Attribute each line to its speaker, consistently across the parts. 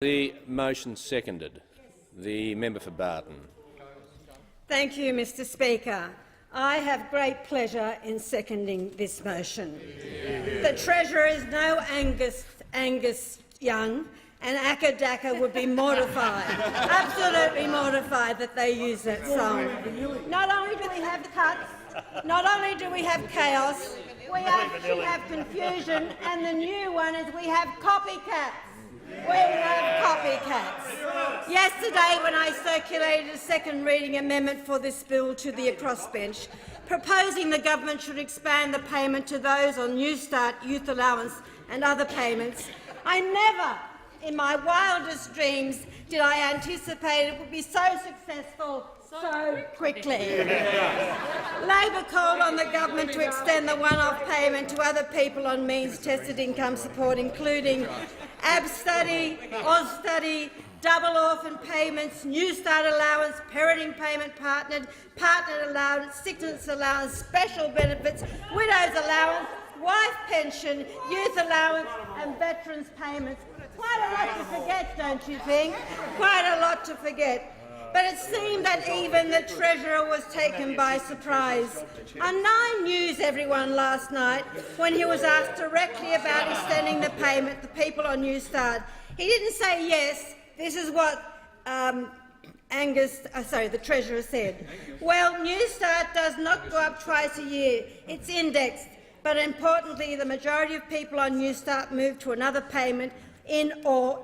Speaker 1: The motion seconded. The member for Barton.
Speaker 2: Thank you, Mr Speaker. I have great pleasure in seconding this motion. The Treasurer is no Angus Young, and Acca Dacca would be mortified, absolutely mortified that they use that song. Not only do we have cuts, not only do we have chaos, we actually have confusion, and the new one is we have copycats. We have copycats. Yesterday, when I circulated a second reading amendment for this bill to the crossbench, proposing the government should expand the payment to those on Newstart youth allowance and other payments, I never, in my wildest dreams, did I anticipate it would be so successful so quickly. Labor called on the government to extend the one-off payment to other people on means-tested income support, including ABStudy, AusStudy, double orphan payments, Newstart allowance, parenting payment partnered allowance, sickness allowance, special benefits, widow's allowance, wife pension, youth allowance and veterans payments. Quite a lot to forget, don't you think? Quite a lot to forget. But it seemed that even the Treasurer was taken by surprise. On 9 News, everyone, last night, when he was asked directly about extending the payment to people on Newstart, he didn't say yes. This is what the Treasurer said. Well, Newstart does not go up twice a year. It's indexed. But importantly, the majority of people on Newstart move to another payment of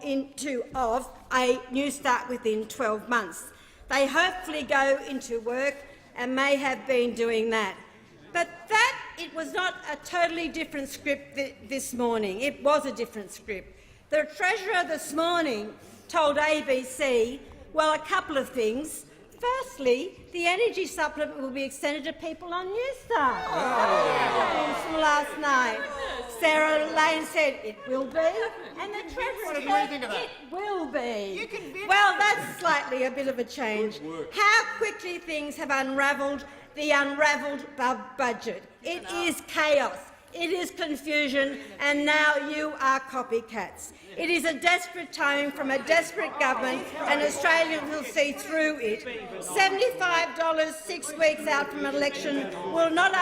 Speaker 2: a Newstart within 12 months. They hopefully go into work and may have been doing that. But it was not a totally different script this morning. It was a different script. The Treasurer this morning told ABC, well, a couple of things. Firstly, the energy supplement will be extended to people on Newstart. From last night. Sarah Lane said it will be, and the Treasurer said it will be. Well, that's slightly a bit of a change. How quickly things have unravelled the unravelled budget. It is chaos. It is confusion, and now you are copycats. It is a desperate time from a desperate government, and Australians will see through it. $75 6 weeks out from an election will not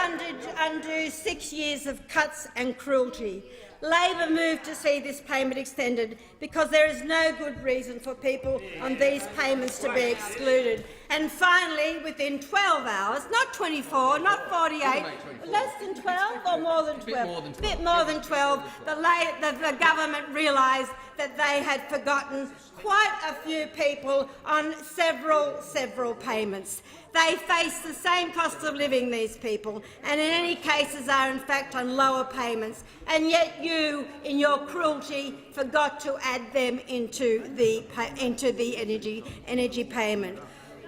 Speaker 2: undo 6 years of cuts and cruelty. Labor moved to see this payment extended because there is no good reason for people on these payments to be excluded. And finally, within 12 hours, not 24, not 48, less than 12 or more than 12? A bit more than 12, the government realised that they had forgotten quite a few people on several payments. They face the same cost of living, these people, and in any cases are in fact on lower payments, and yet you, in your cruelty, forgot to add them into the energy payment.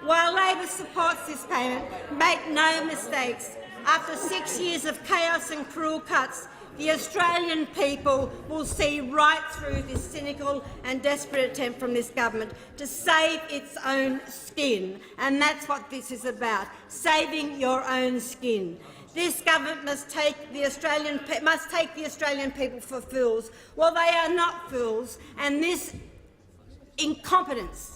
Speaker 2: While Labor supports this payment, make no mistakes, after 6 years of chaos and cruel cuts, the Australian people will see right through this cynical and desperate attempt from this government to save its own skin, and that's what this is about, saving your own skin. This government must take the Australian people for fools. Well, they are not fools, and this incompetence,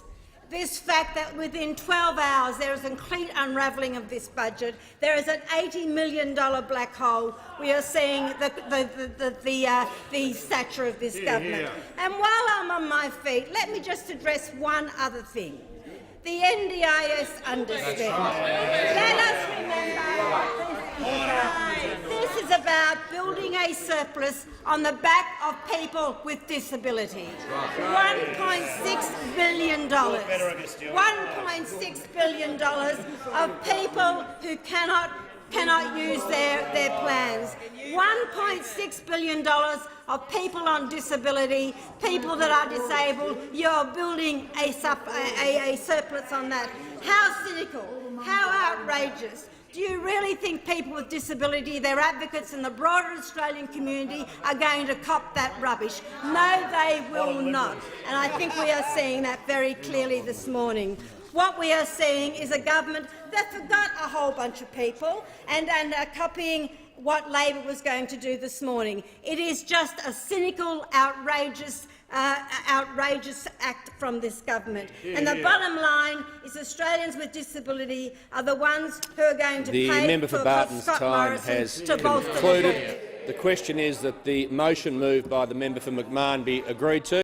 Speaker 2: this fact that within 12 hours there is a complete unravelling of this budget, there is an $80 million black hole. We are seeing the stature of this government. And while I'm on my feet, let me just address one other thing. The NDIS underspend. Let us remember this is about building a surplus on the back of people with disability. $1.6 billion. $1.6 billion of people who cannot use their plans. $1.6 billion of people on disability, people that are disabled. You're building a surplus on that. How cynical, how outrageous. Do you really think people with disability, their advocates and the broader Australian community are going to cop that rubbish? No, they will not. And I think we are seeing that very clearly this morning. What we are seeing is a government that forgot a whole bunch of people and are copying what Labor was going to do this morning. It is just a cynical, outrageous outrageous act from this government. And the bottom line is Australians with disability are the ones who are going to
Speaker 1: The
Speaker 2: pay
Speaker 1: member for Barton's
Speaker 2: Scott
Speaker 1: time
Speaker 2: Morrison
Speaker 1: has
Speaker 2: to bolster the
Speaker 1: concluded. The question is that the motion moved by the member for McMahon be agreed to.